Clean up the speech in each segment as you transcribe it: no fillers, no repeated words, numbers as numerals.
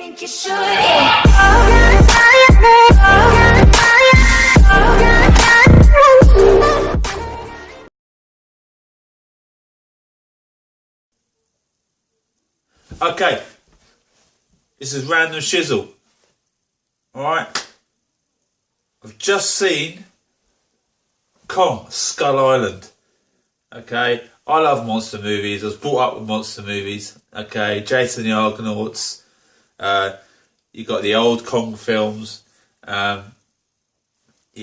think you should. Yeah. Okay, this is Random Shizzle. Alright, I've just seen Kong Skull Island. Okay, I love monster movies. I was brought up with monster movies. Okay, Jason the Argonauts. You got the old Kong films. You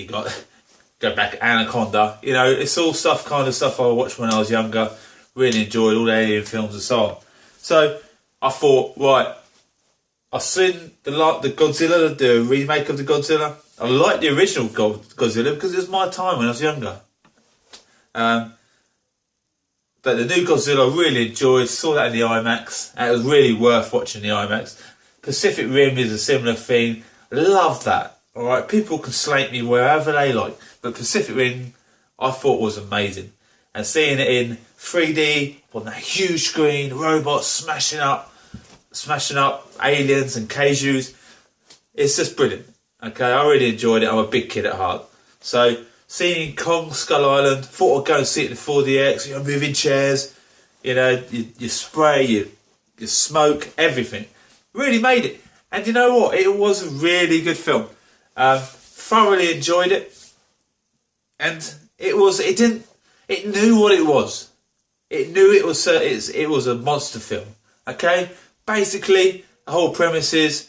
got go back Anaconda. You know, it's all kind of stuff I watched when I was younger. Really enjoyed all the alien films and so on. So I thought, right, I've seen the Godzilla, the remake of the Godzilla. I like the original Godzilla because it was my time when I was younger. But the new Godzilla I really enjoyed. Saw that in the IMAX. And it was really worth watching the IMAX. Pacific Rim is a similar thing. Love that. Alright, people can slate me wherever they like. But Pacific Rim, I thought was amazing. And seeing it in 3D, on that huge screen, robots smashing up aliens and kaijus. It's just brilliant. Okay, I really enjoyed it. I'm a big kid at heart. So, seeing Kong Skull Island, thought I'd go and see it in the 4DX, you know, moving chairs, you know, you spray, you smoke, everything. Really made it. And you know what? It was a really good film. Thoroughly enjoyed it. And it knew what it was. It knew it was a monster film. Okay? Basically, the whole premise is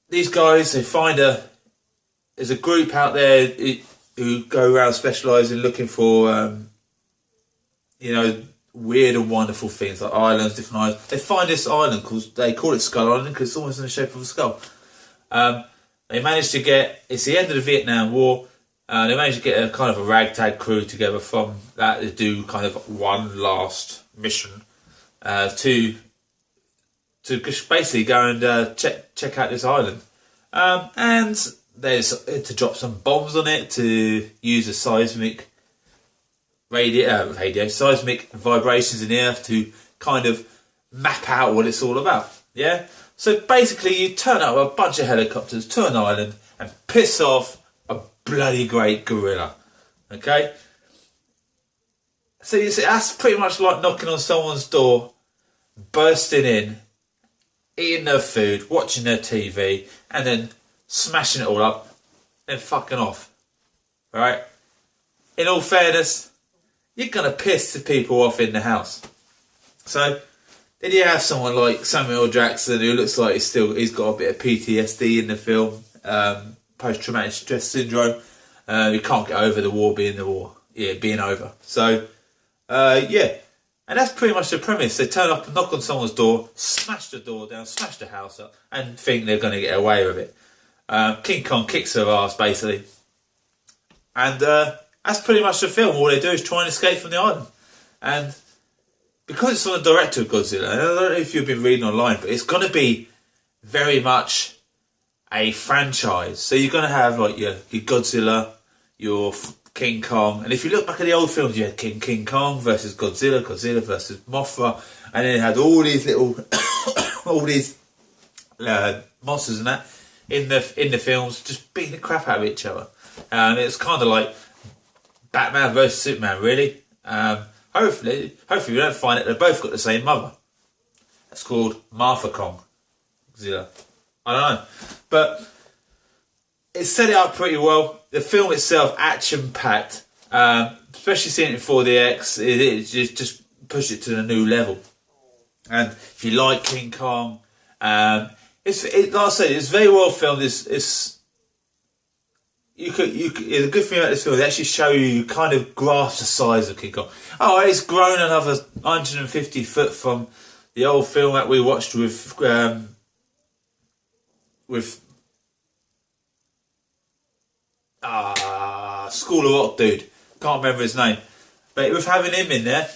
these guys, they find there's a group out there who go around specialising looking for, you know, weird and wonderful things like islands, different islands. They find this island they call it Skull Island because it's almost in the shape of a skull. They managed to it's the end of the Vietnam War. They managed to get a kind of a ragtag crew together from that to do kind of one last mission to just basically go and check out this island. And there's to drop some bombs on it, to use a seismic seismic vibrations in the earth to kind of map out what it's all about. Yeah? So basically you turn up a bunch of helicopters to an island and piss off a bloody great gorilla. Okay? So you see, that's pretty much like knocking on someone's door, bursting in, eating their food, watching their TV, and then smashing it all up, and fucking off. Alright? In all fairness, you're going to piss the people off in the house. So, then you have someone like Samuel Jackson, who looks like he's got a bit of PTSD in the film, post-traumatic stress syndrome. He can't get over the war being over. So, yeah. And that's pretty much the premise. They turn up and knock on someone's door, smash the door down, smash the house up, and think they're going to get away with it. King Kong kicks their ass, basically. And that's pretty much the film. All they do is try and escape from the island. And because it's on the director of Godzilla, and I don't know if you've been reading online, but it's going to be very much a franchise. So you're going to have like your Godzilla, your King Kong, and if you look back at the old films, you had King Kong versus Godzilla versus Mothra, and then it had all these little, all these monsters and that in the films, just beating the crap out of each other. And it's kind of like Batman versus Superman, really. Hopefully we don't find it. They've both got the same mother. That's called Martha Kong. Godzilla. I don't know, but it set it up pretty well. The film itself, action-packed, especially seeing it in 4DX, it just pushed it to a new level. And if you like King Kong, like I said, it's very well filmed. The good thing about this film, they actually show you kind of grasp the size of King Kong. Oh, it's grown another 150 foot from the old film that we watched with School of Rock dude, can't remember his name, but with having him in there,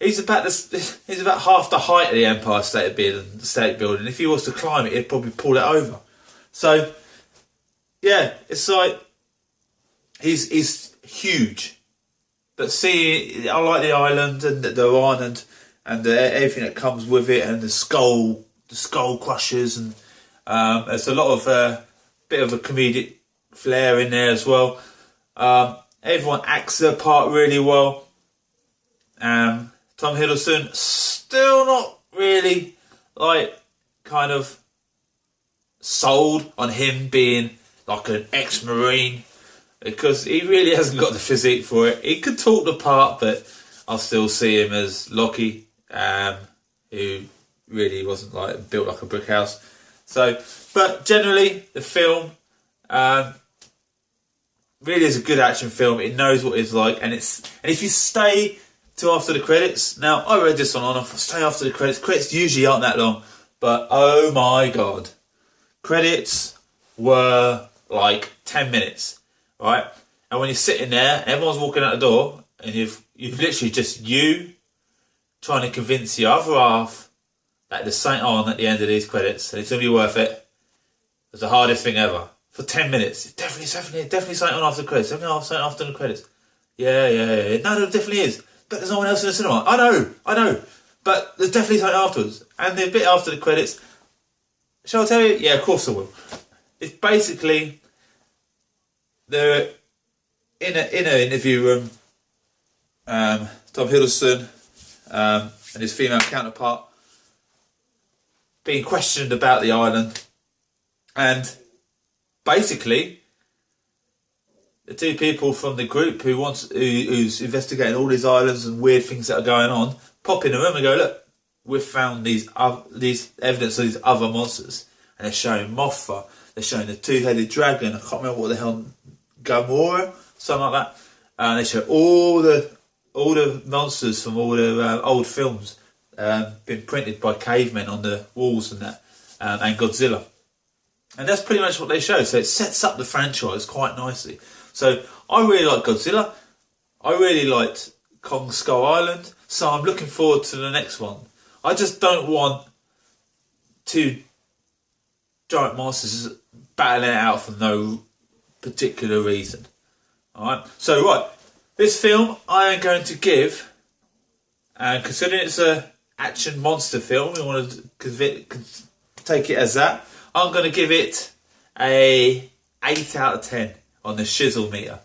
he's about half the height of the Empire State Building. If he was to climb it, he'd probably pull it over. So yeah, it's like he's huge, but see, I like the island and that they're on, and and everything that comes with it, and the skull crushers, and there's a lot of bit of a comedic flair in there as well. Everyone acts their part really well. Tom Hiddleston still not really kind of sold on him being like an ex-Marine, because he really hasn't got the physique for it. He could talk the part, but I still see him as Lockie, who really wasn't built like a brick house. So, but generally the film really is a good action film. It knows what it's like, and if you stay till after the credits. Now, I read this on stay after the credits. Credits usually aren't that long, but oh my god, credits were like 10 minutes, right? And when you're sitting there, everyone's walking out the door, and you've literally just you trying to convince the other half that there's something on at the end of these credits, and it's going to be worth it. It's the hardest thing ever. For 10 minutes, it's definitely something on after the credits. Definitely something after the credits. Yeah. No, there definitely is. But there's no one else in the cinema. I know. But there's definitely something afterwards. And the bit after the credits, shall I tell you? Yeah, of course I will. It's basically, they're in an interview room, Tom Hiddleston and his female counterpart being questioned about the island, and basically the two people from the group who's investigating all these islands and weird things that are going on pop in the room and go, look, we've found these evidence of these other monsters, and they're showing Mothra, they're showing the two-headed dragon, I can't remember what the hell, Gamora, something like that, and they show all the monsters from all the old films, been printed by cavemen on the walls and that, and Godzilla. And that's pretty much what they show. So it sets up the franchise quite nicely. So I really like Godzilla. I really liked Kong Skull Island. So I'm looking forward to the next one. I just don't want two giant monsters battling it out for no particular reason. Alright. So right, this film I am going to give, and considering it's a action monster film, we want to take it as that, I'm going to give it a 8 out of 10 on the shizzle meter.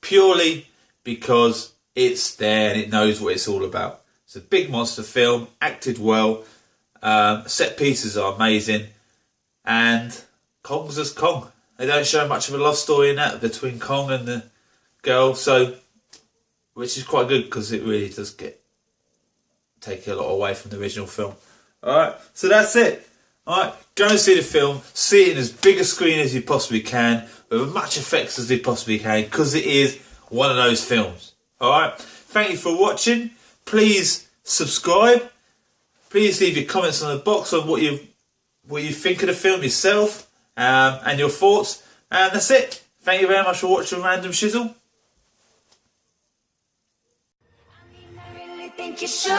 Purely because it's there and it knows what it's all about. It's a big monster film, acted well, set pieces are amazing, and Kong's just Kong. They don't show much of a love story in that between Kong and the girl, so which is quite good because it really does take a lot away from the original film. Alright, so that's it. Alright, go and see the film, see it in as big a screen as you possibly can, with as much effects as you possibly can, because it is one of those films. Alright, thank you for watching. Please subscribe. Please leave your comments on the box on what you think of the film yourself, and your thoughts. And that's it. Thank you very much for watching Random Shizzle. I really think you should.